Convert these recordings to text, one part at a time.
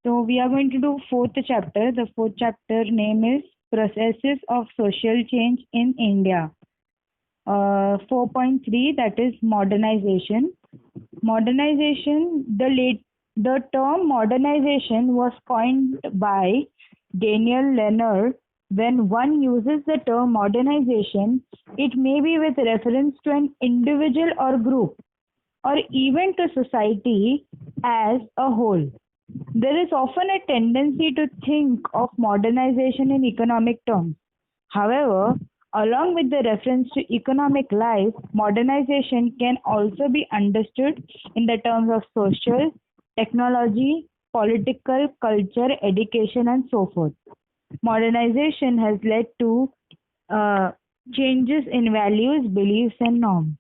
So we are going to do fourth chapter. The fourth chapter name is Processes of Social Change in India. 4.3, that is modernization. Modernization, the term modernization was coined by Daniel Leonard. When one uses the term modernization, it may be with reference to an individual or group, or even to society as a whole. There is often a tendency to think of modernization in economic terms. However, along with the reference to economic life, modernization can also be understood in the terms of social, technology, political, culture, education, and so forth. Modernization has led to changes in values, beliefs, and norms.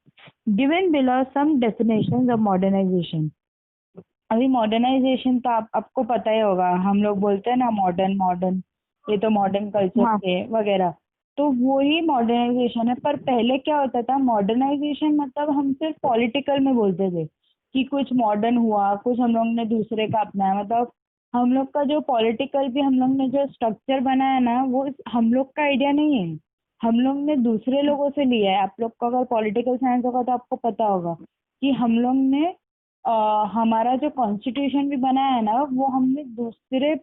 Given below some definitions of modernization. अभी modernisation तो आपको पता ही होगा, हम लोग बोलते हैं ना मॉडर्न मॉडर्न, ये तो मॉडर्न कल्चर है वगैरह, तो वो ही मॉडर्नाइजेशन है। पर पहले क्या होता था, मॉडर्नाइजेशन मतलब हम सिर्फ पॉलिटिकल में बोलते थे कि कुछ मॉडर्न हुआ, कुछ हम लोग ने दूसरे का अपनाया। मतलब हम लोग का जो पॉलिटिकल भी हम लोग ने जो स्ट्रक्चर बनाया ना, वो हम लोग का आइडिया नहीं है, हम लोग ने दूसरे लोगों से लिया है। आप लोग को अगर पॉलिटिकल साइंस होगा तो आपको पता होगा कि हम लोग ने हमारा जो कॉन्स्टिट्यूशन भी बनाया है ना, वो हमने दूसरे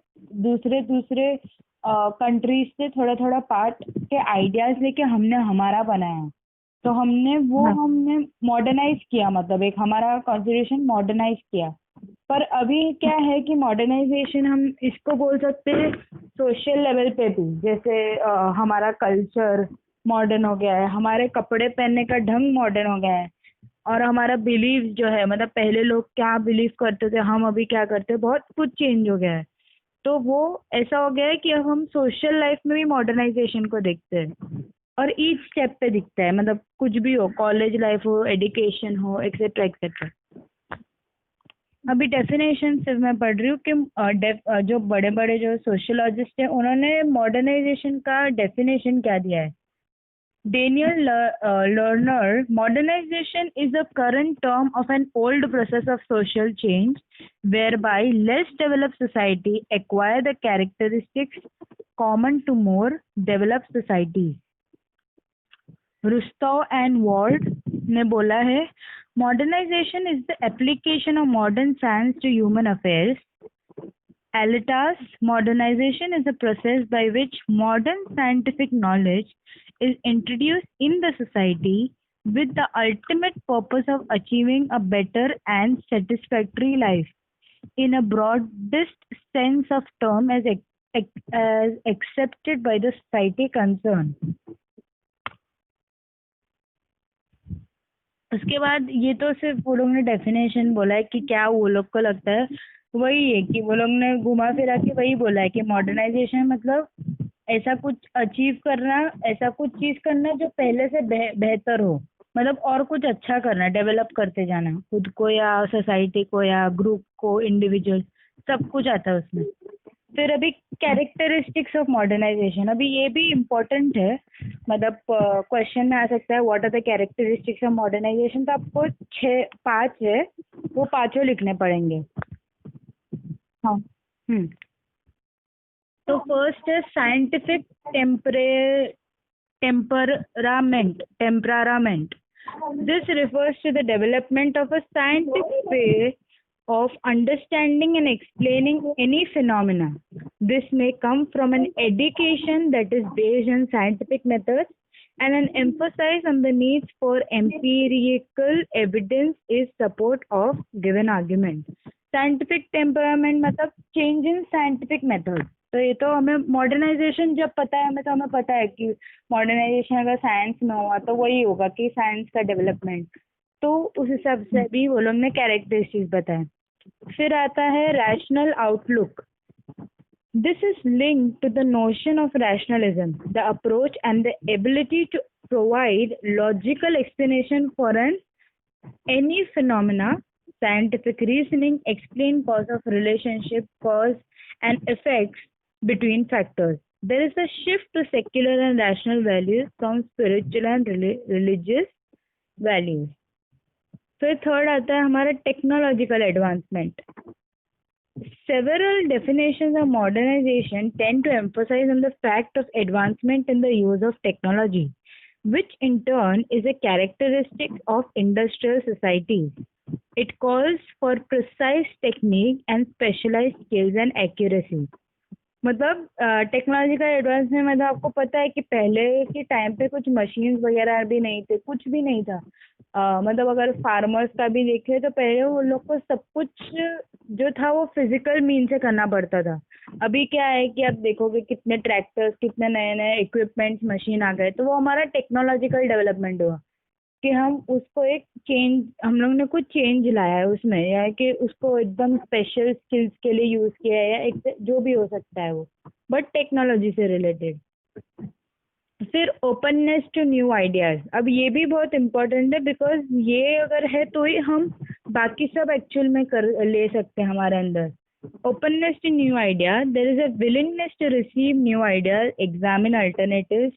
कंट्रीज से थोड़ा थोड़ा पार्ट के आइडियाज लेके हमने हमारा बनाया। तो हमने मॉडर्नाइज किया, मतलब एक हमारा कॉन्स्टिट्यूशन मॉडर्नाइज किया। पर अभी क्या है कि मॉडर्नाइजेशन हम इसको बोल सकते हैं सोशल लेवल पे भी, जैसे हमारा कल्चर मॉडर्न हो गया है, हमारे कपड़े पहनने का ढंग मॉडर्न हो गया है, और हमारा बिलीव जो है, मतलब पहले लोग क्या बिलीव करते थे, हम अभी क्या करते हैं, बहुत कुछ चेंज हो गया है। तो वो ऐसा हो गया है कि अब हम सोशल लाइफ में भी मॉडर्नाइजेशन को देखते हैं, और ईच स्टेप पे दिखता है, मतलब कुछ भी हो, कॉलेज लाइफ हो, एजुकेशन हो, एक्सेट्रा एक्सेट्रा। अभी डेफिनेशन सिर्फ मैं पढ़ रही हूँ कि जो बड़े बड़े जो सोशियोलॉजिस्ट हैं उन्होंने मॉडर्नाइजेशन का डेफिनेशन क्या दिया है। Daniel Lerner, modernization is a current term of an old process of social change whereby less developed society acquire the characteristics common to more developed societies. Rustow and Ward ने बोला है, modernization is the application of modern science to human affairs. Alitas, modernization is a process by which modern scientific knowledge is introduced in the society with the ultimate purpose of achieving a better and satisfactory life in a broadest sense of term as accepted by the society concerned. उसके बाद ये तो सिर्फ वो लोग ने definition बोला है कि क्या वो लोग को लगता है, वही है कि वो लोग ने घुमा फिरा के वही बोला है कि मॉडर्नाइजेशन मतलब ऐसा कुछ अचीव करना, ऐसा कुछ चीज करना जो पहले से बेहतर हो, मतलब और कुछ अच्छा करना, डेवलप करते जाना खुद को या सोसाइटी को या ग्रुप को, इंडिविजुअल, सब कुछ आता है उसमें। फिर अभी कैरेक्टरिस्टिक्स ऑफ मॉडर्नाइजेशन, अभी ये भी इम्पोर्टेंट है, मतलब क्वेश्चन में आ सकता है what are the characteristics of modernisation. तो आपको 5 है, वो पांचों लिखने पड़ेंगे। हाँ। तो फर्स्ट है scientific temperament. This refers to the development of a scientific way of understanding and explaining any phenomena. This may come from an education that is based on scientific methods and an emphasis on the needs for empirical evidence is support of given argument. Scientific temperament मतलब change in scientific method। तो ये तो हमें modernisation जब पता है, हमें तो हमें पता है कि मॉडर्नाइजेशन अगर साइंस में हुआ तो वही होगा कि साइंस का डेवलपमेंट, तो उस हिसाब से भी वो लोग ने कैरेक्टरिस्टिक्स बताए। फिर आता है rational outlook. This is linked to the notion of rationalism, the approach and the ability to provide logical explanation for any phenomena. Scientific reasoning explain cause of relationship, cause and effects between factors. There is a shift to secular and rational values from spiritual and religious values. फिर third आता है हमारा technological advancement. Several definitions of modernization tend to emphasize on the fact of advancement in the use of technology, which in turn is a characteristic of industrial societies. It calls for precise technique and specialized skills and accuracy. मतलब technology का advance में मतलब आपको पता है कि पहले के टाइम पे कुछ मशीन्स वगैरह भी नहीं थे, कुछ भी नहीं था। मतलब अगर फार्मर्स का भी देखें तो पहले वो लोग को सब कुछ जो था वो फिजिकल मीन से करना पड़ता था। अभी क्या है कि आप देखोगे कितने ट्रैक्टर्स, कितने नए नए इक्विपमेंट्स, मशीन आ गए, तो वो हमारा टेक्नोलॉजिकल डेवलपमेंट हुआ कि हम उसको एक चेंज, हम लोग ने कुछ चेंज लाया है उसमें, या कि उसको एकदम स्पेशल स्किल्स के लिए यूज किया है, या एक जो भी हो सकता है वो, बट टेक्नोलॉजी से रिलेटेड। फिर ओपननेस टू न्यू आइडियाज, अब ये भी बहुत इम्पोर्टेंट है, बिकॉज ये अगर है तो ही हम बाकी सब एक्चुअल में कर ले सकते हैं हमारे अंदर। Openness to new idea, there is a willingness to receive new ideas, examine alternatives,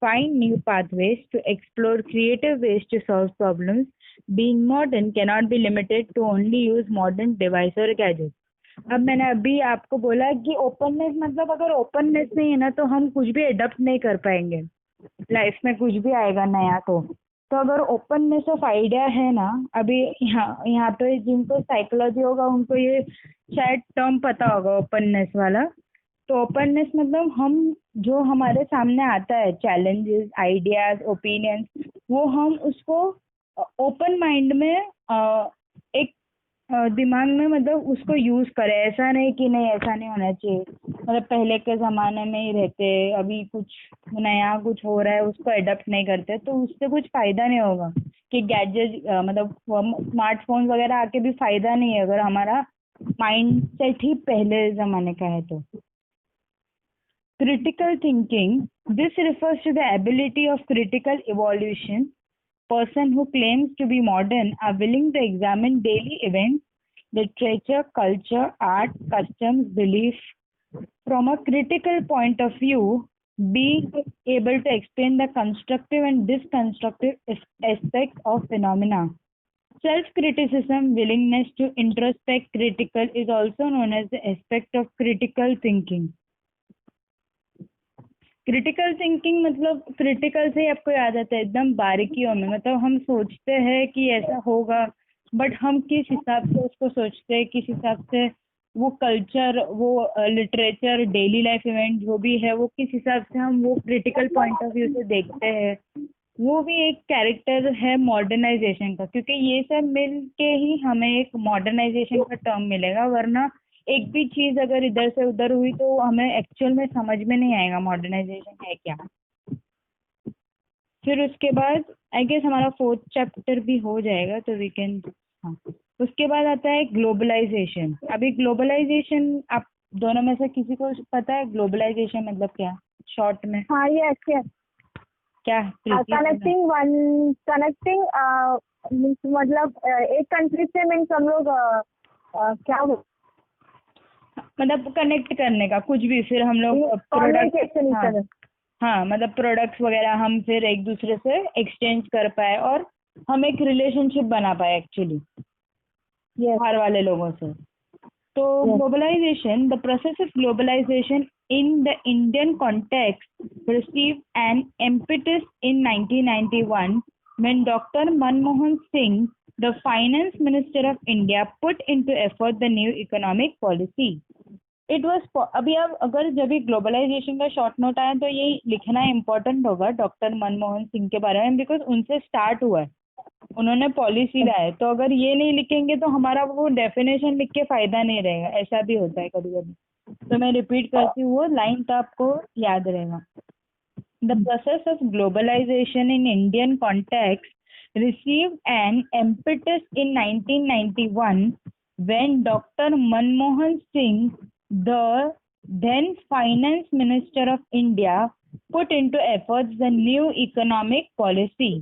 find new pathways to explore creative ways to solve problems. Being modern cannot be limited to only use modern device or gadgets. अब मैंने अभी आपको बोला कि openness, मतलब अगर openness नहीं है ना तो हम कुछ भी अडॉप्ट नहीं कर पाएंगे, लाइफ में कुछ भी आएगा नया तो अगर ओपननेस ऑफ आइडिया है ना, अभी यहाँ पे जिनको साइकोलॉजी होगा उनको ये शायद टर्म पता होगा, ओपननेस वाला। तो ओपननेस मतलब हम जो हमारे सामने आता है, चैलेंजेस, आइडियाज, ओपिनियंस, वो हम उसको ओपन माइंड में एक दिमाग में मतलब उसको यूज करें। ऐसा नहीं कि नहीं ऐसा नहीं होना चाहिए, मतलब पहले के ज़माने में ही रहते, अभी कुछ नया कुछ हो रहा है उसको अडॉप्ट नहीं करते, तो उससे कुछ फ़ायदा नहीं होगा। कि गैजेट मतलब स्मार्टफोन वगैरह आके भी फ़ायदा नहीं है अगर हमारा माइंड सेट ही पहले ज़माने का है तो। Critical thinking, this refers to the ability of critical evaluation. Person who claims to be modern are willing to examine daily events, literature, culture, art, customs, belief from a critical point of view, being able to explain the constructive and deconstructive aspects of phenomena. Self-criticism, willingness to introspect critical, is also known as the aspect of critical thinking. Critical thinking मतलब critical से ही आपको याद आता है एकदम बारीकियों में, मतलब हम सोचते हैं कि ऐसा होगा, बट हम किस हिसाब से उसको सोचते हैं, किस हिसाब से वो कल्चर, वो लिटरेचर, डेली लाइफ इवेंट जो भी है, वो किस हिसाब से हम वो क्रिटिकल पॉइंट ऑफ व्यू से देखते हैं, वो भी एक कैरेक्टर है मॉडर्नाइजेशन का। क्योंकि ये सब मिल के ही हमें एक मॉडर्नाइजेशन का टर्म मिलेगा, वरना एक भी चीज अगर इधर से उधर हुई तो हमें एक्चुअल में समझ में नहीं आएगा मॉडर्नाइजेशन है क्या। फिर उसके बाद आई गेस हमारा 4th चैप्टर भी हो जाएगा तो वी कैन। हाँ, उसके बाद आता है ग्लोबलाइजेशन। अभी ग्लोबलाइजेशन आप दोनों में से किसी को पता है ग्लोबलाइजेशन मतलब क्या, शॉर्ट में? हाँ, यस यस, क्या कनेक्टिंग मतलब एक कंट्री से मीन्स हम लोग क्या मतलब कनेक्ट करने का कुछ भी, फिर हम लोग प्रोडक्ट, हाँ मतलब प्रोडक्ट्स वगैरह हम फिर एक दूसरे से एक्सचेंज कर पाए और हम एक रिलेशनशिप बना पाए एक्चुअली बाहर वाले लोगों से। तो globalisation, the process of globalisation in the Indian context received an impetus in 1991 when Dr. Manmohan Singh, the finance minister of India, put into effort the new economic policy. It was अभी अब अगर जब भी globalisation का short note आया तो ये लिखना इम्पोर्टेंट होगा डॉक्टर मनमोहन सिंह के बारे में, बिकॉज उनसे स्टार्ट हुआ है, उन्होंने पॉलिसी लाए। तो अगर ये नहीं लिखेंगे तो हमारा वो डेफिनेशन लिख के फायदा नहीं रहेगा, ऐसा भी होता है कभी कभी। तो मैं रिपीट करती हूँ, वो लाइन तो आपको याद रहेगा। The process of globalisation in Indian context received an impetus in 1991 when Dr. Manmohan Singh, the then finance minister of India, put into efforts the new economic policy.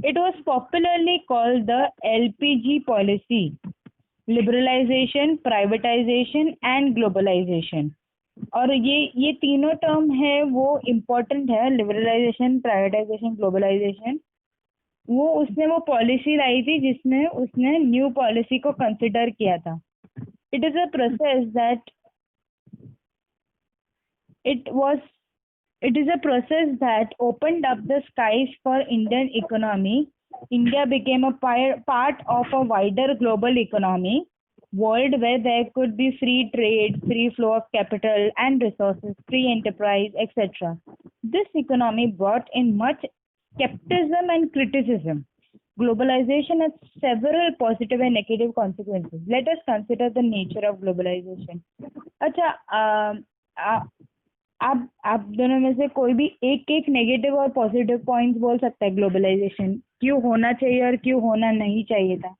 It was popularly called the LPG policy. Liberalisation, privatisation and globalisation. और ये तीनों term है वो important है, liberalisation, privatisation, globalisation. वो उसने वो policy लाई थी जिसमें उसने न्यू पॉलिसी को कंसिडर किया था। It is a process that it is a process that opened up the skies for Indian economy. India became a part of a wider global economy world where there could be free trade, free flow of capital and resources, free enterprise, etc. This economy brought in much skepticism and criticism. Globalization has several positive and negative consequences. Let us consider the nature of globalization. अच्छा, आप दोनों में से कोई भी एक एक negative और पॉजिटिव पॉइंट्स बोल सकता है ग्लोबलाइजेशन, क्यों होना चाहिए और क्यों होना नहीं चाहिए था?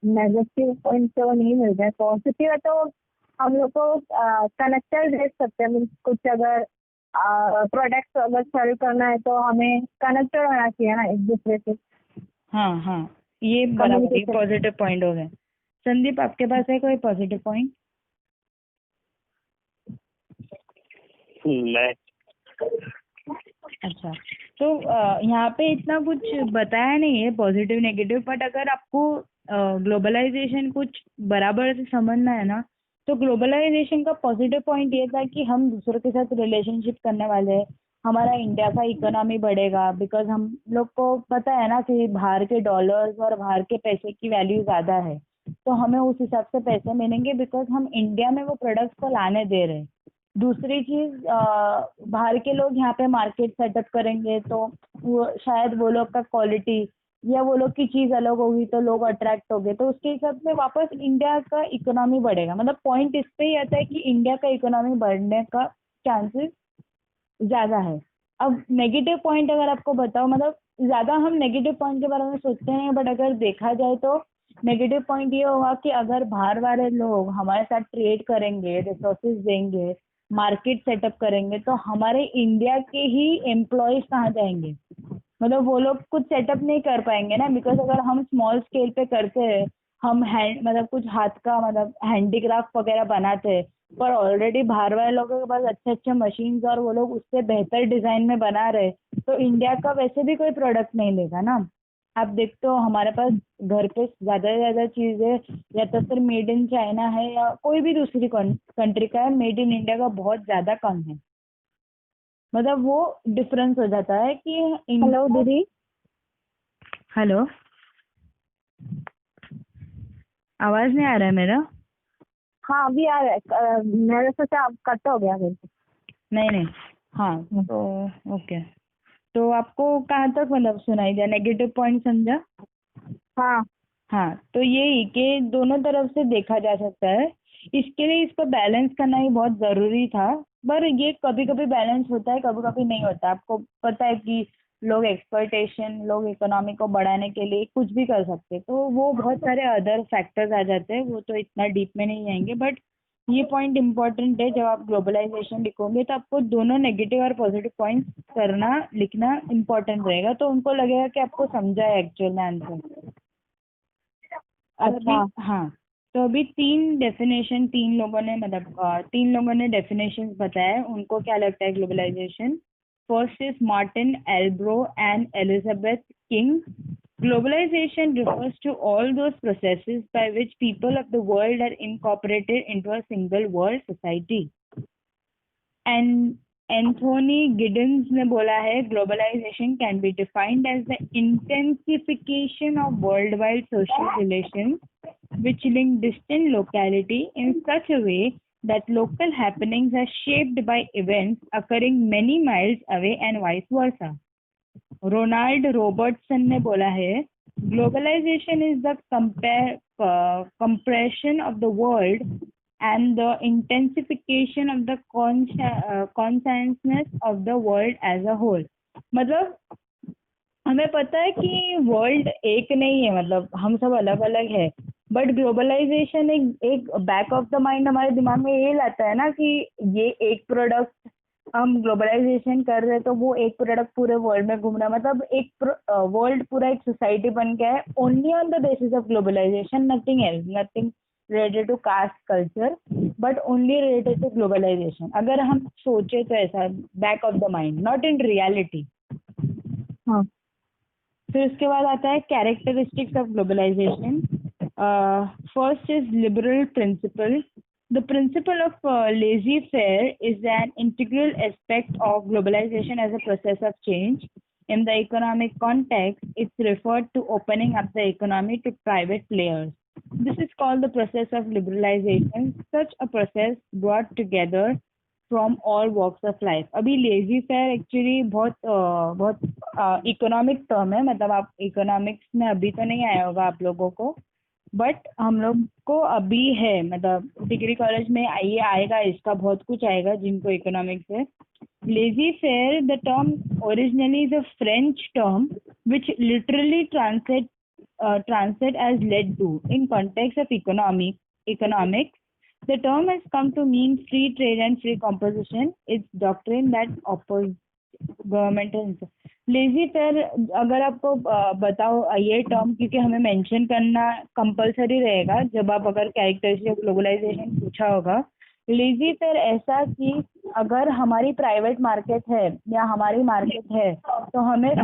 नेगेटिव पॉइंट तो नहीं मिल रहा है, पॉजिटिव है तो हम लोग को कनेक्टेड रह सकते हैं। मीन्स कुछ अगर प्रोडक्ट्स अगर सेल करना है तो हमें कनेक्टेड होना चाहिए ना एक दूसरे से। हाँ हाँ, ये बराबर पॉजिटिव पॉइंट हो गए। संदीप, आपके पास है कोई पॉजिटिव पॉइंट? अच्छा, तो यहाँ पे इतना कुछ बताया नहीं है पॉजिटिव नेगेटिव, बट अगर आपको ग्लोबलाइजेशन कुछ बराबर से समझना है ना, तो ग्लोबलाइजेशन का पॉजिटिव पॉइंट ये था कि हम दूसरों के साथ रिलेशनशिप करने वाले हैं। हमारा इंडिया का इकोनॉमी बढ़ेगा, बिकॉज हम लोग को पता है ना कि बाहर के डॉलर्स और बाहर के पैसे की वैल्यू ज़्यादा है, तो हमें उस हिसाब से पैसे मिलेंगे बिकॉज हम इंडिया में वो प्रोडक्ट्स को लाने दे रहे हैं। दूसरी चीज, बाहर के लोग यहाँ पे मार्केट सेटअप करेंगे तो वो शायद वो लोग का क्वालिटी या वो लोग की चीज अलग होगी तो लोग अट्रैक्ट हो गए, तो उसके हिसाब से वापस इंडिया का इकोनॉमी बढ़ेगा। मतलब पॉइंट इस पे ही आता है कि इंडिया का इकोनॉमी बढ़ने का चांसेस ज्यादा है। अब नेगेटिव पॉइंट अगर आपको बताओ, मतलब ज्यादा हम नेगेटिव पॉइंट के बारे में सोचते हैं, बट अगर देखा जाए तो नेगेटिव पॉइंट ये होगा कि अगर बाहर वाले लोग हमारे साथ ट्रेड करेंगे, रिसोर्सेज देंगे, मार्केट सेटअप करेंगे, तो हमारे इंडिया के ही एम्प्लॉयज कहाँ जाएंगे? मतलब वो लोग कुछ सेटअप नहीं कर पाएंगे ना, बिकॉज अगर हम स्मॉल स्केल पे करते हैं, हम हैंड मतलब कुछ हाथ का मतलब हैंडीक्राफ्ट वगैरह बनाते हैं, पर ऑलरेडी बाहर वाले लोगों के पास अच्छे अच्छे मशीन्स और वो लोग उससे बेहतर डिजाइन में बना रहे, तो इंडिया का वैसे भी कोई प्रोडक्ट नहीं लेगा ना। आप देखते हो हमारे पास घर पे ज्यादा से ज्यादा चीजें या तो फिर मेड इन चाइना है या कोई भी दूसरी कंट्री का है, मेड इन इंडिया का बहुत ज्यादा कम है। मतलब वो डिफरेंस हो जाता है कि हेलो दीदी। हेलो, आवाज नहीं आ रहा है मेरा? हाँ अभी आ रहा है, मेरे सोचा कट हो गया फिर। नहीं नहीं, हाँ तो ओके। तो आपको कहाँ तक मतलब सुनाई दिया, नेगेटिव पॉइंट समझा? हाँ हाँ, तो यही कि दोनों तरफ से देखा जा सकता है, इसके लिए इसको बैलेंस करना ही बहुत ज़रूरी था। पर ये कभी कभी बैलेंस होता है, कभी कभी नहीं होता। आपको पता है कि लोग एक्सप्लॉयटेशन, लोग इकोनॉमी को बढ़ाने के लिए कुछ भी कर सकते हैं, तो वो बहुत सारे अदर फैक्टर्स आ जाते हैं, वो तो इतना डीप में नहीं जाएंगे। बट ये पॉइंट इम्पोर्टेंट है, जब आप ग्लोबलाइजेशन लिखोगे तो आपको दोनों नेगेटिव और पॉजिटिव पॉइंट करना लिखना इम्पोर्टेंट रहेगा, तो उनको लगेगा कि आपको समझा है एक्चुअल में आंसर। अच्छा। हाँ, तो अभी तीन लोगों ने डेफिनेशंस बताया, उनको क्या लगता है globalization. First is Martin Albrow and Elizabeth King. Globalization refers to all those processes by which people of the world are incorporated into a single world society. And Anthony Giddens ने बोला है globalisation can be defined as the intensification of world wide social relations which link distant locality in such a way that local happenings are shaped by events occurring many miles away and vice versa. Ronald Robertson ने बोला है globalisation is the compression of the world and the intensification of the consciousness of the world as a whole. मतलब हमें पता है कि world एक नहीं है, मतलब हम सब अलग अलग है, बट ग्लोबलाइजेशन एक बैक ऑफ द माइंड हमारे दिमाग में ये लाता है ना कि ये एक प्रोडक्ट हम ग्लोबलाइजेशन कर रहे हैं तो वो एक प्रोडक्ट पूरे वर्ल्ड में घूम रहा है, मतलब एक वर्ल्ड पूरा एक सोसाइटी बन गया है only on the basis of globalisation, nothing else, nothing related to caste culture, but only related to globalisation. अगर हम सोचे तो ऐसा back of the mind, not in reality. हाँ। फिर उसके बाद आता है characteristics of globalisation. First is liberal principle. The principle of laissez-faire is an integral aspect of globalization as a process of change. In the economic context, it's referred to opening up the economy to private players. This is called the process of liberalization. Such a process brought together from all walks of life. अभी lazy fair actually बहुत economic term है, मतलब आप economics में अभी तो नहीं आया होगा आप लोगों को, बट हम लोग को अभी है, मतलब डिग्री कॉलेज में ये आएगा, इसका बहुत कुछ आएगा जिनको इकोनॉमिक्स है. Lazy fair, the term originally is a French term which literally translate as led to. In context of economics, the term has come to mean free trade and free competition. It's doctrine that opposes government. Lazy fair अगर आपको बताओ ये term, क्योंकि हमें mention करना compulsory रहेगा जब आप अगर कैरेक्टरिस्टिक ऑफ ग्लोबलाइजेशन पूछा होगा. लेजी फेयर ऐसा कि अगर हमारी प्राइवेट मार्केट है या हमारी मार्केट है तो हमें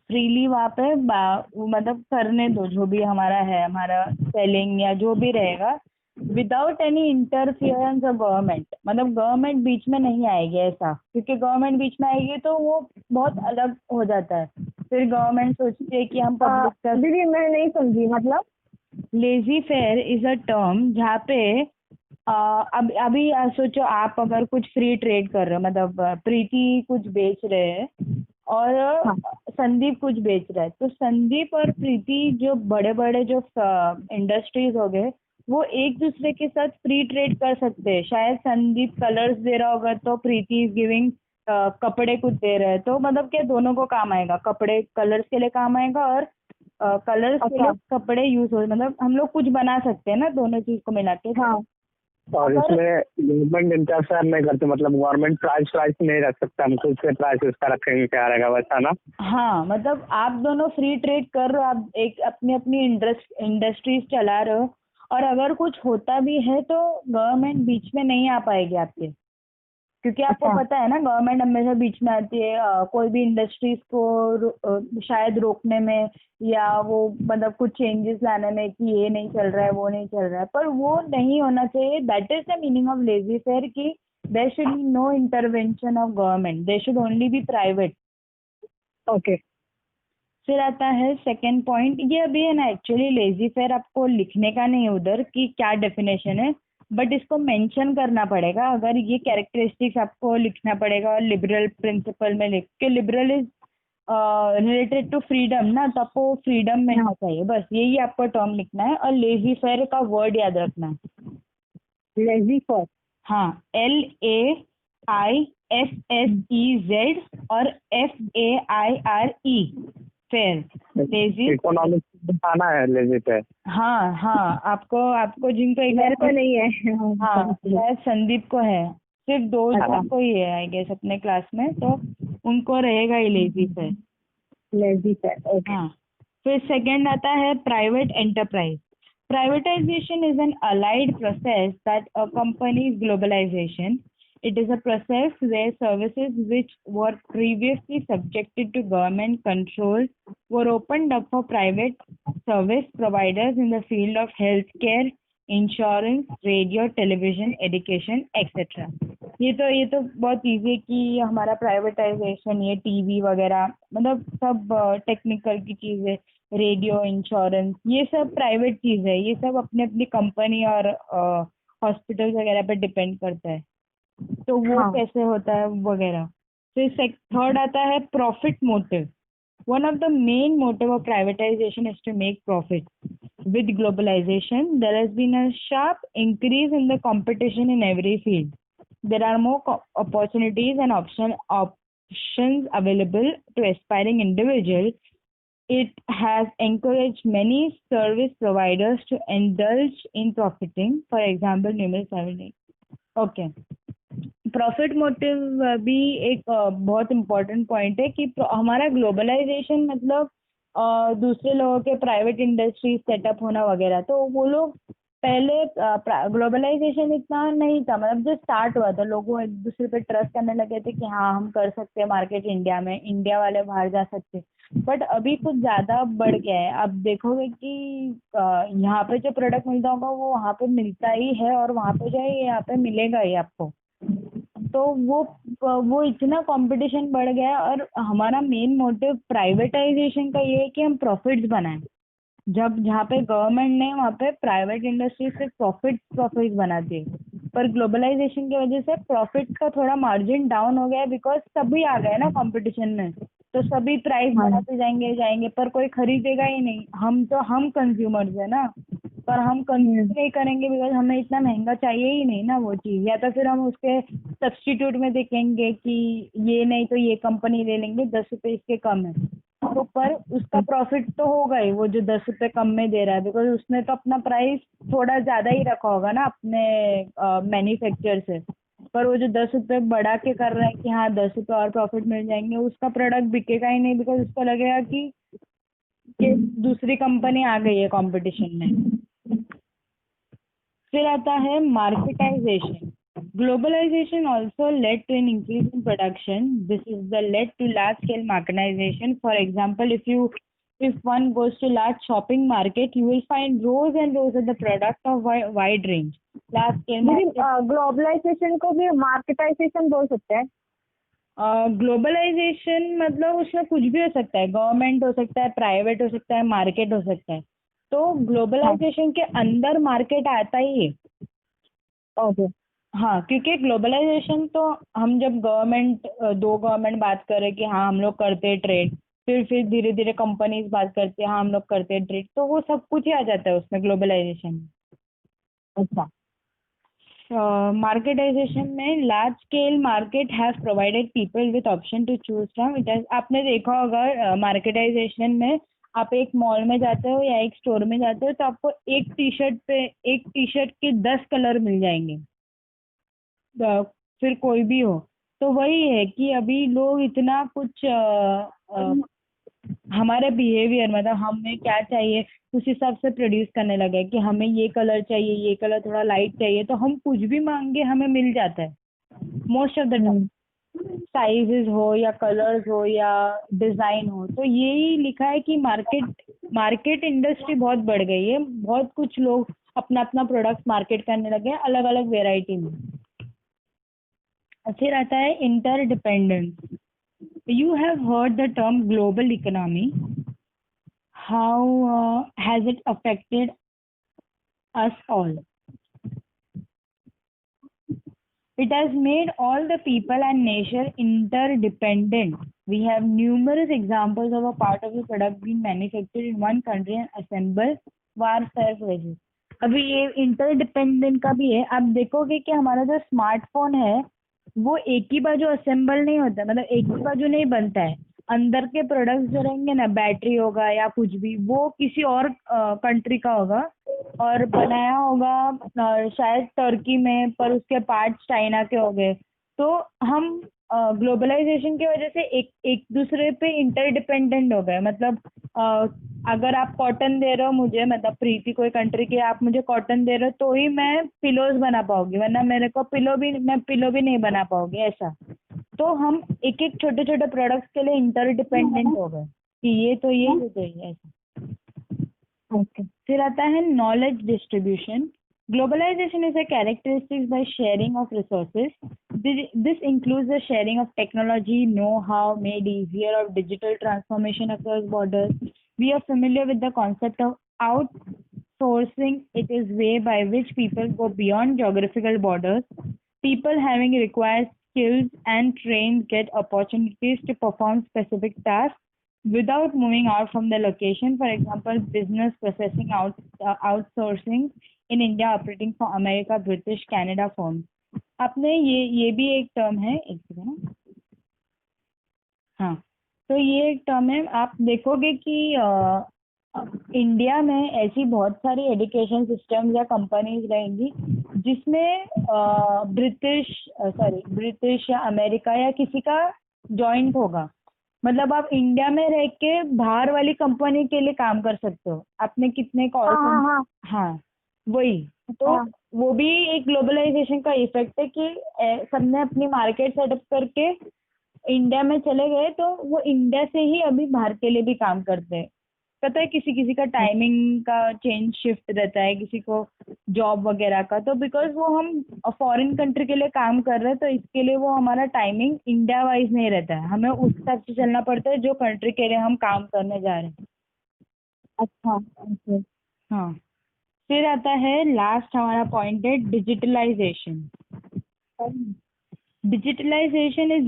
फ्रीली वहाँ पे मतलब करने दो जो भी हमारा है, हमारा सेलिंग या जो भी रहेगा, without any interference of government. मतलब गवर्नमेंट बीच में नहीं आएगी ऐसा, क्योंकि गवर्नमेंट बीच में आएगी तो वो बहुत अलग हो जाता है. फिर गवर्नमेंट सोचती है कि हम पब्लिक का. दीदी मैं नहीं समझी, मतलब lazy fair is a term जहाँ पे अभी सोचो आप अगर कुछ फ्री ट्रेड कर रहे हो, मतलब प्रीति कुछ बेच रहे हैं और संदीप कुछ बेच रहा है, तो संदीप और प्रीति जो बड़े बड़े जो इंडस्ट्रीज हो गए वो एक दूसरे के साथ फ्री ट्रेड कर सकते हैं. शायद संदीप कलर्स दे रहा होगा तो प्रीति इज गिविंग कपड़े कुछ दे रहे हैं, तो मतलब क्या दोनों को काम आएगा, कपड़े कलर्स के लिए काम आएगा और कलर्स के लिए कपड़े यूज हो, मतलब हम लोग कुछ बना सकते हैं ना दोनों चीज को मिला के. हाँ. और इसमें गवर्नमेंट इंटरफेयर नहीं करते, मतलब गवर्नमेंट प्राइस नहीं रख सकता, हम खुद से प्राइस इसका रखेंगे क्या रहेगा वैसा ना. हाँ, मतलब आप दोनों फ्री ट्रेड कर रहे हो, आप एक अपनी इंडस्ट्रीज चला रहे हो, और अगर कुछ होता भी है तो गवर्नमेंट बीच में नहीं आ पाएगी आपके, क्योंकि आपको पता है ना गवर्नमेंट हमेशा बीच में आती है कोई भी इंडस्ट्रीज को शायद रोकने में या वो मतलब कुछ चेंजेस लाने में कि ये नहीं चल रहा है वो नहीं चल रहा है, पर वो नहीं होना चाहिए. That is the meaning of laissez faire कि there should be no intervention of government, they should only be private. Okay. फिर आता है सेकेंड पॉइंट. ये अभी है ना एक्चुअली लेजी फेयर आपको लिखने का नहीं है उधर कि क्या डेफिनेशन है, बट इसको मेंशन करना पड़ेगा. अगर ये कैरेक्टरिस्टिक्स आपको लिखना पड़ेगा लिबरल प्रिंसिपल में लिख के. Liberal is related to freedom ना, तो आपको फ्रीडम में होना चाहिए, बस यही आपको टर्म लिखना है. और लेजी फेयर का वर्ड याद रखना है, लेजी फेयर. हाँ, LAISSEZ और FAIRE फेयर. लेजी इकोनॉमिक्स दिखाना है लेजी फेयर. हाँ, आपको जिनको मेरे को नहीं है. हाँ, शायद संदीप को है, सिर्फ 2 जन को ही है आई गेस अपने क्लास में, तो उनको रहेगा ही laissez faire. Laissez faire. Okay. हाँ. फिर सेकंड आता है private enterprise. Privatization is an allied process that accompanies globalization. It is a process where services which were previously subjected to government control were opened up for private service providers in the field of healthcare, insurance, radio, television, education, etc. ये तो बहुत easy है कि हमारा privatisation, ये TV वगैरह मतलब सब टेक्निकल की चीज़ है, रेडियो, इंश्योरेंस, ये सब प्राइवेट चीज़ है, ये सब अपने अपनी कंपनी और हॉस्पिटल वगैरह पे डिपेंड करता है, तो वो कैसे होता है वगैरह. फिर थर्ड आता है profit motive. One of the main motive of privatization is to make profit. With globalization, there has been a sharp increase in the competition in every field. There are more opportunities and options available to aspiring individuals. It has encouraged many service providers to indulge in profiting. For example, numerous services. Okay. Profit motive भी एक बहुत important point है कि हमारा globalisation मतलब दूसरे लोगों के प्राइवेट इंडस्ट्री सेटअप होना वगैरह, तो वो लोग पहले ग्लोबलाइजेशन इतना नहीं था, मतलब जो स्टार्ट हुआ था लोगों एक दूसरे पे ट्रस्ट करने लगे थे कि हाँ हम कर सकते हैं मार्केट इंडिया में, इंडिया वाले बाहर जा सकते हैं। बट अभी कुछ ज्यादा बढ़ गया है। अब देखोगे कि यहाँ पे जो प्रोडक्ट मिलता होगा वो वहाँ पे मिलता ही है, और वहाँ पे जो है ये यहाँ पे मिलेगा ही आपको। तो वो इतना कंपटीशन बढ़ गया है, और हमारा मेन मोटिव प्राइवेटाइजेशन का ये है कि हम प्रॉफिट्स बनाएं। जब जहाँ पे गवर्नमेंट ने, वहाँ पे प्राइवेट इंडस्ट्री से प्रॉफिट बनाती है। पर ग्लोबलाइजेशन की वजह से प्रॉफिट का थोड़ा मार्जिन डाउन हो गया है, बिकॉज सभी आ गए ना कंपटीशन में। तो सभी प्राइस हाँ बढ़ाते जाएंगे जाएंगे, पर कोई खरीदेगा ही नहीं। हम कंज्यूमर्स है ना, पर हम कंज्यूम नहीं करेंगे बिकॉज हमें इतना महंगा चाहिए ही नहीं ना वो चीज़। या तो फिर हम उसके सब्स्टिट्यूट में देखेंगे कि ये नहीं तो ये कंपनी ले लेंगे, 10 रुपए इसके कम है। तो पर उसका प्रॉफिट तो होगा ही, वो जो 10 रुपए कम में दे रहा है, बिकॉज उसने तो अपना प्राइस थोड़ा ज्यादा ही रखा होगा ना अपने मैन्युफैक्चर से। पर वो जो 10 रुपए बढ़ा के कर रहा है कि हाँ 10 रुपए और प्रॉफिट मिल जाएंगे, उसका प्रोडक्ट बिकेगा ही नहीं, बिकॉज उसको लगेगा कि दूसरी कंपनी आ गई है कंपटीशन में। फिर आता है marketisation. Globalization also led to an increase in production. This is the led to large scale marketization. For example, if one goes to large shopping market, you will find rows and rows of the product of wide range. Large scale market. Globalisation को भी marketisation बोल सकते हैं। Globalisation मतलब उसमें कुछ भी हो सकता है, गवर्नमेंट हो सकता है, प्राइवेट हो सकता है, मार्केट हो सकता है। तो ग्लोबलाइजेशन के अंदर मार्केट आता ही है। ओके। हाँ, क्योंकि ग्लोबलाइजेशन तो हम जब दो गवर्नमेंट बात करें कि हाँ हम लोग करते हैं ट्रेड, फिर धीरे धीरे कंपनीज बात करती है हाँ हम लोग करते हैं ट्रेड, तो वो सब कुछ ही आ जाता है उसमें ग्लोबलाइजेशन। अच्छा। मार्केटाइजेशन में large scale market has provided people with option to choose from it. आपने देखा होगा मार्केटाइजेशन में, आप एक मॉल में जाते हो या एक स्टोर में जाते हो तो आपको एक टी शर्ट के 10 कलर मिल जाएंगे, फिर कोई भी हो। तो वही है कि अभी लोग इतना कुछ हमारे बिहेवियर, मतलब हमें क्या चाहिए उस हिसाब से प्रोड्यूस करने लगे कि हमें ये कलर चाहिए, ये कलर थोड़ा लाइट चाहिए, तो हम कुछ भी मांगे हमें मिल जाता है most of the time. Sizes हो या कलर्स हो या डिजाइन हो, तो यही लिखा है कि मार्केट इंडस्ट्री बहुत बढ़ गई है। बहुत कुछ लोग अपना अपना प्रोडक्ट मार्केट करने लगे हैं अलग अलग वेराइटी में। फिर आता है interdependence. You have heard the term global economy. How has it affected us all? It has made all the people and nature interdependent. We have numerous examples of a part of the product being manufactured in one country and assembled far places. अभी ये interdependent का भी है। आप देखोगे कि हमारा जो स्मार्टफोन है वो एक ही बाजू असेंबल नहीं होता, मतलब एक ही बाजू नहीं बनता है। अंदर के प्रोडक्ट्स जो रहेंगे ना, बैटरी होगा या कुछ भी, वो किसी और कंट्री का होगा और बनाया होगा शायद टर्की में, पर उसके पार्ट्स चाइना के हो गए। तो हम ग्लोबलाइजेशन की वजह से एक दूसरे पे इंटरडिपेंडेंट हो गए। मतलब अगर आप कॉटन दे रहे हो मुझे, मतलब प्रीति कोई कंट्री की, आप मुझे कॉटन दे रहे हो तो ही मैं पिलोज बना पाऊंगी, वरना मेरे को पिलो भी नहीं बना पाऊंगी ऐसा। तो हम एक एक छोटे छोटे प्रोडक्ट्स के लिए इंटरडिपेंडेंट हो गए कि ये तो ये ऐसा। ओके। फिर आता है knowledge distribution. Globalization is a characteristic by sharing of resources. This includes the sharing of technology, know-how, made easier of digital transformation across borders. We are familiar with the concept of outsourcing. It is way by which people go beyond geographical borders. People having required skills and trained get opportunities to perform specific tasks without moving out from the location. For example, business processing outsourcing in India operating for America, British, Canada firms. आपने ये भी एक term है, एक second ना, हाँ, तो ये एक टर्म है। आप देखोगे कि इंडिया में ऐसी बहुत सारी एजुकेशन सिस्टम्स या कंपनीज रहेंगी जिसमें ब्रिटिश या अमेरिका या किसी का जॉइंट होगा। मतलब आप इंडिया में रह के बाहर वाली कंपनी के लिए काम कर सकते हो। आपने कितने कॉल, हाँ, वही तो हाँ। वो भी एक ग्लोबलाइजेशन का इफेक्ट है कि सबने अपनी मार्केट सेटअप करके इंडिया में चले गए, तो वो इंडिया से ही अभी बाहर के लिए भी काम करते हैं। पता है किसी किसी का टाइमिंग का चेंज शिफ्ट रहता है, किसी को जॉब वगैरह का, तो बिकॉज वो हम फॉरेन कंट्री के लिए काम कर रहे हैं, तो इसके लिए वो हमारा टाइमिंग इंडिया वाइज नहीं रहता है, हमें उस हिसाब से चलना पड़ता है जो कंट्री के लिए हम काम करने जा रहे हैं। अच्छा, ओके। हाँ, फिर आता है लास्ट हमारा पॉइंट है digitalisation. Digitalization is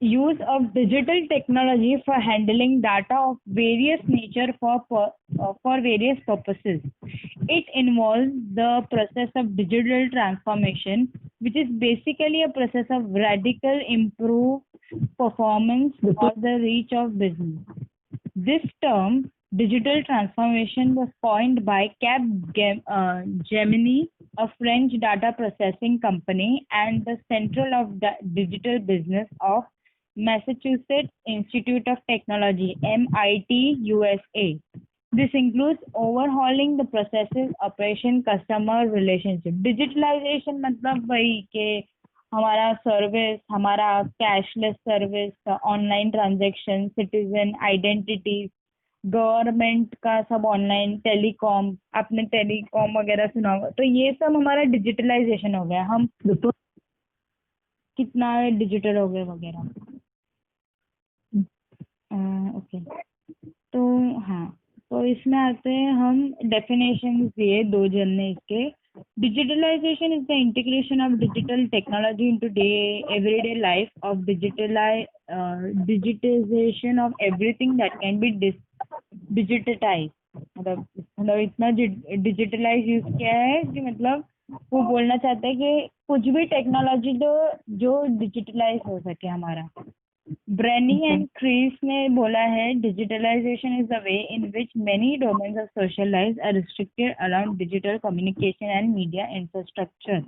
use of digital technology for handling data of various nature for various purposes. It involves the process of digital transformation, which is basically a process of radical improve performance or the reach of business. This term, digital transformation, was coined by Gemini, a French data processing company, and the Central of Digital Business of Massachusetts Institute of Technology, MIT, USA. This includes overhauling the processes, operation, customer relationship. Digitalization मतलब वही कि हमारा service, हमारा cashless service, online transaction, citizen identity, government का सब online, telecom, आपने telecom वगैरह सुना होगा, तो ये सब हमारा डिजिटलाइजेशन हो गया। हम कितना डिजिटल हो गए वगैरह। ओके, तो हाँ, तो इसमें आते हैं हम डेफिनेशन दिए दो जन ने इसके। Digitalisation is the integration of digital technology into everyday life of digitisation of everything that can be digitise. मतलब इतना डिजिटलाइज यूज किया है कि मतलब वो बोलना चाहते हैं कि कुछ भी टेक्नोलॉजी जो डिजिटलाइज हो सके हमारा। ब्रेनी एंड क्रीस ने बोला है digitalization is the way in which many domains of social life are restricted around digital communication and media infrastructure.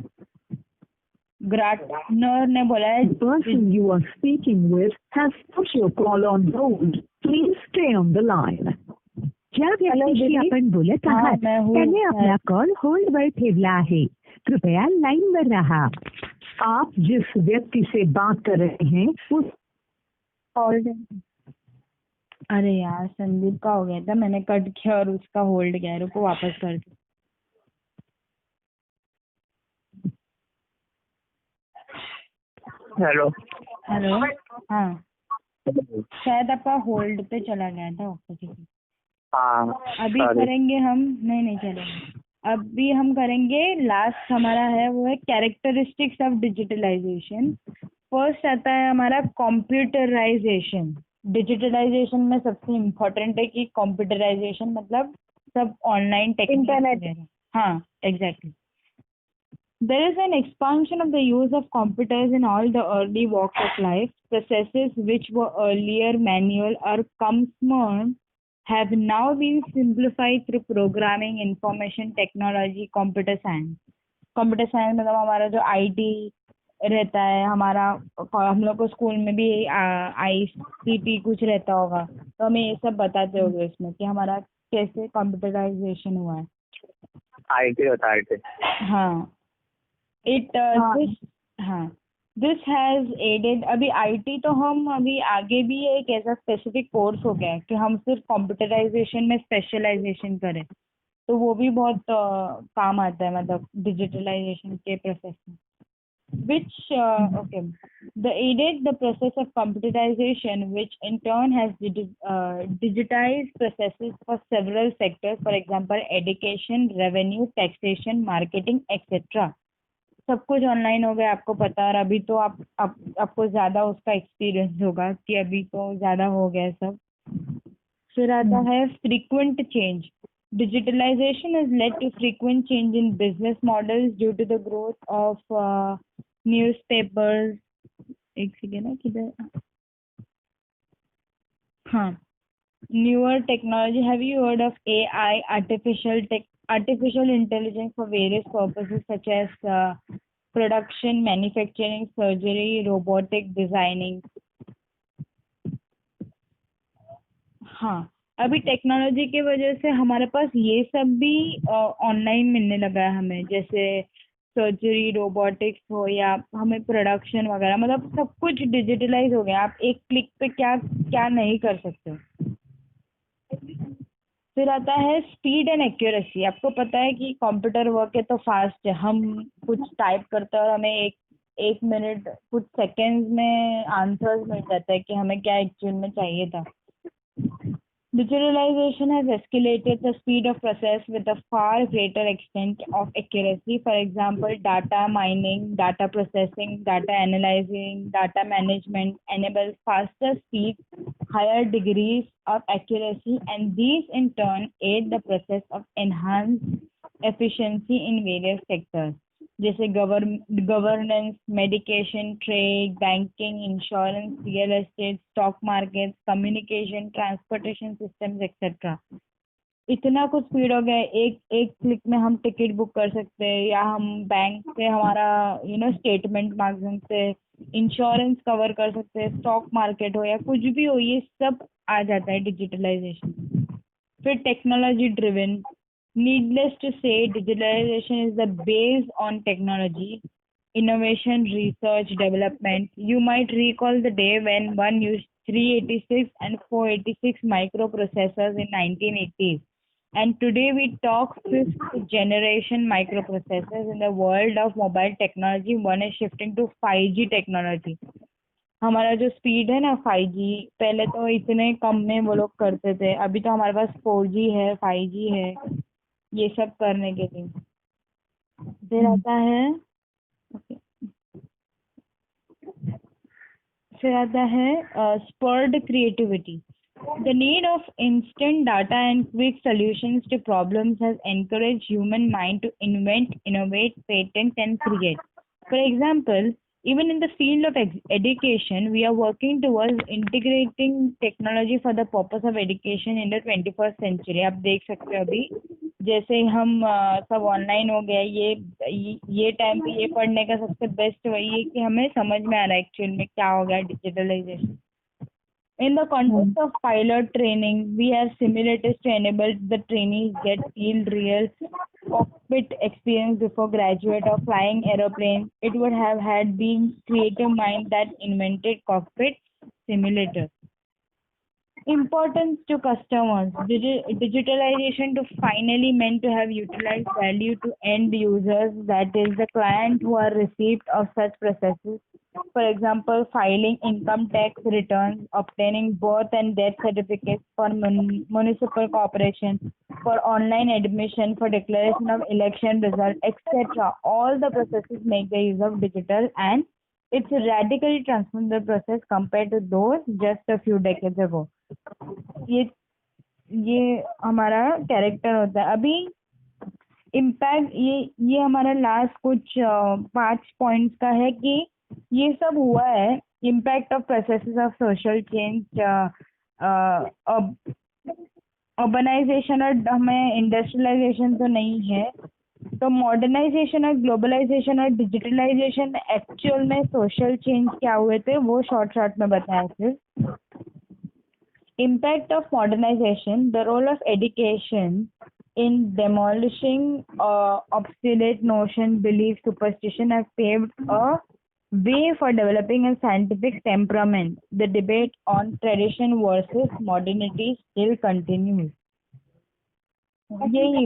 Gartner ने बोला है The person you are speaking with has put your call on hold. Please stay on the line. ज्या व्यक्तीशी आपण बोलत आहात त्याने आपला कॉल होल्डवर ठेवला आहे, कृपया लाइनवर रहा। आप जिस व्यक्ति से बात कर रहे हैं उस होल्ड। अरे यार संदीप का हो गया था, मैंने कट किया और उसका होल्ड गया, रुको वापस कर दो। हेलो हेलो, हाँ शायद आपका होल्ड पे चला गया था। ओके ठीक है, हाँ अभी sorry. करेंगे हम, नहीं चलेंगे, अभी हम करेंगे लास्ट हमारा है वो है कैरेक्टरिस्टिक्स ऑफ डिजिटलाइजेशन। फर्स्ट आता है हमारा कंप्यूटराइजेशन। डिजिटलाइजेशन में सबसे इम्पोर्टेंट है कि कंप्यूटराइजेशन मतलब सब ऑनलाइन टेक्निक। हाँ exactly. There is an expansion of the use of computers in all the early walks of life. Processes which were earlier manual or cumbersome have now been simplified through programming, information technology, computer science. Computer science मतलब हमारा जो IT रहता है, हमारा हम लोग को school में भी ICT कुछ रहता होगा, तो हमें ये सब बताते होंगे इसमें कि हमारा कैसे कंप्यूटराइजेशन हुआ है। IT होता है IT। हाँ दिस हैज एडेड। अभी IT तो हम अभी आगे भी एक ऐसा स्पेसिफिक कोर्स हो गया है कि हम सिर्फ कंप्यूटराइजेशन में स्पेशलाइजेशन करें, तो वो भी बहुत काम आता है मतलब डिजिटलाइजेशन के प्रोसेस में। which okay the aided the process of computerization, which in turn has digitized processes for several sectors, for example education, revenue, taxation, marketing, etc. सब कुछ ऑनलाइन हो गया, आपको पता। और अभी तो आपको ज्यादा उसका एक्सपीरियंस होगा कि अभी तो ज्यादा हो गया सब। फिर आता है frequent change. Digitalization has led to frequent change in business models due to the growth of newspapers. एक सेकेंड ना किधर, हाँ, newer technology. Have you heard of AI, artificial intelligence for various purposes such as production, manufacturing, surgery, robotic designing? हाँ, अभी technology की वजह से हमारे पास ये सब भी ऑनलाइन मिलने लगा है हमें, जैसे सर्जरी, रोबोटिक्स हो या हमें प्रोडक्शन वगैरह, मतलब सब कुछ डिजिटलाइज हो गया। आप एक क्लिक पे क्या क्या नहीं कर सकते हो। फिर आता है स्पीड एंड एक्यूरेसी। आपको पता है कि कंप्यूटर वर्क है तो फास्ट है, हम कुछ टाइप करते हैं और हमें एक एक मिनट कुछ सेकेंड्स में आंसर्स मिल जाता है कि हमें क्या एक्चुअल में चाहिए था। Digitalization has escalated the speed of process with a far greater extent of accuracy. For example, data mining, data processing, data analyzing, data management enables faster speed, higher degrees of accuracy, and these in turn aid the process of enhanced efficiency in various sectors. जैसे governance, medication, trade, banking, insurance, real estate, stock market, communication, transportation systems etcetera. इतना कुछ speed हो गया है, एक एक click में हम टिकट बुक कर सकते हैं, या हम बैंक से हमारा स्टेटमेंट मांग सकते हैं, इंश्योरेंस कवर कर सकते हैं, स्टॉक मार्केट हो या कुछ भी हो, ये सब आ जाता है डिजिटलाइजेशन। फिर technology driven. Needless to say, digitalization is the base on technology, innovation, research, development. You might recall the day when one used 386 and 486 microprocessors in 1980s. And today we talk fifth generation microprocessors. In the world of mobile technology, one is shifting to 5G technology. हमारा जो speed है ना 5G, पहले तो इतने कम में वो लोग करते थे, अभी तो हमारे पास 4G है, 5G है, ये सब करने के लिए। फिर आता है spurred creativity. The need of instant data and quick solutions to problems has encouraged human mind to invent, innovate, patent, and create. For example, even in the field of education, we are working towards integrating technology for the purpose of education in the 21st century. आप देख सकते हो अभी जैसे हम सब online हो गया, ये टाइम पे ये पढ़ने का सबसे बेस्ट वही है कि हमें समझ में आ रहा है एक्चुअल में क्या हो गया digitalisation. In the context of pilot training, we have simulators to enable the trainees get field real cockpit experience before graduate of flying aeroplane. It would have had been creative mind that invented cockpit simulator. Importance to customers. Digitalization to finally meant to have utilized value to end users, that is the client who are receipt of such processes. For example, filing income tax returns, obtaining birth and death certificates for municipal corporation, for online admission, for declaration of election result, etc. All the processes make the use of digital, and it's radically transformed the process compared to those just a few decades ago. ये हमारा character होता है। अभी impact, ये हमारा last कुछ 5 points का है कि ये सब हुआ है। Impact of processes of social change, urbanisation और हमें इंडस्ट्रियलाइजेशन तो नहीं है, तो मॉडर्नाइजेशन और ग्लोबलाइजेशन और डिजिटलाइजेशन एक्चुअल में सोशल चेंज क्या हुए थे वो शॉर्ट में बताया। फिर impact of modernization, the role of education in demolishing obsolete notion, belief, superstition have paved a way for developing a scientific temperament. The debate on tradition versus modernity still continues. यही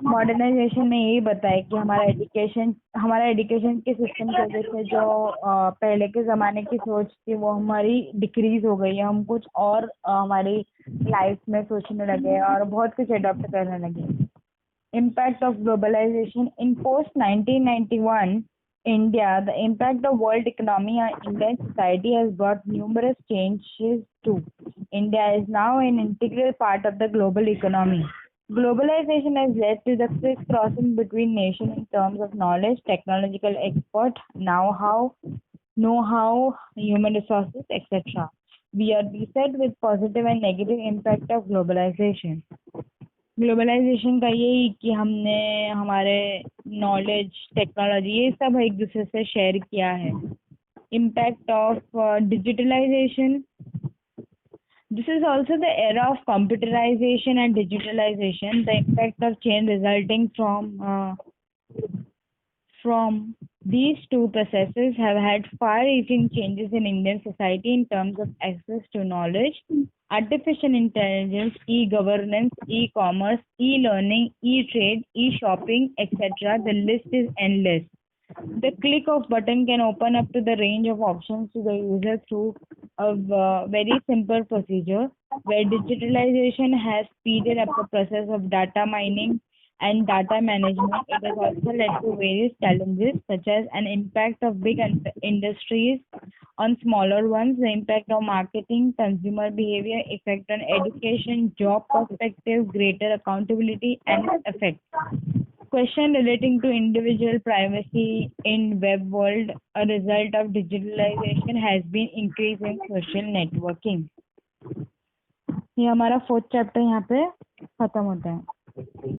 modernisation में यही बताया कि हमारा education के system की वजह से जो पहले के ज़माने की सोच थी वो हमारी डिक्रीज हो गई है। हम कुछ और हमारी लाइफ में सोचने लगे और बहुत कुछ अडॉप्ट करने लगे। Impact of globalisation in post 1991 India, the impact of world economy on Indian society has brought numerous changes too. India is now an integral part of the global economy. Globalization has led to the crisscrossing between nations in terms of knowledge, technological export, know-how, human resources, etc. We are beset with positive and negative impact of globalization. Globalisation का यही कि हमने हमारे knowledge, technology, ये सब एक दूसरे से शेयर किया है। Impact of digitalisation, This is also the era of computerization and digitalization. The impact of change resulting from these two processes have had far-reaching changes in Indian society in terms of access to knowledge, artificial intelligence, e-governance, e-commerce, e-learning, e-trade, e-shopping, etc. The list is endless. The click of button can open up to the range of options to the user through a very simple procedure where digitalization has speeded up the process of data mining and data management. It has also led to various challenges such as an impact of big industries on smaller ones, the impact of marketing, consumer behavior, effect on education, job perspective, greater accountability, and effect. Question relating to individual privacy in web world, a result of digitalization has been increase in social networking. ये हमारा 4th chapter यहाँ पे खत्म होता है.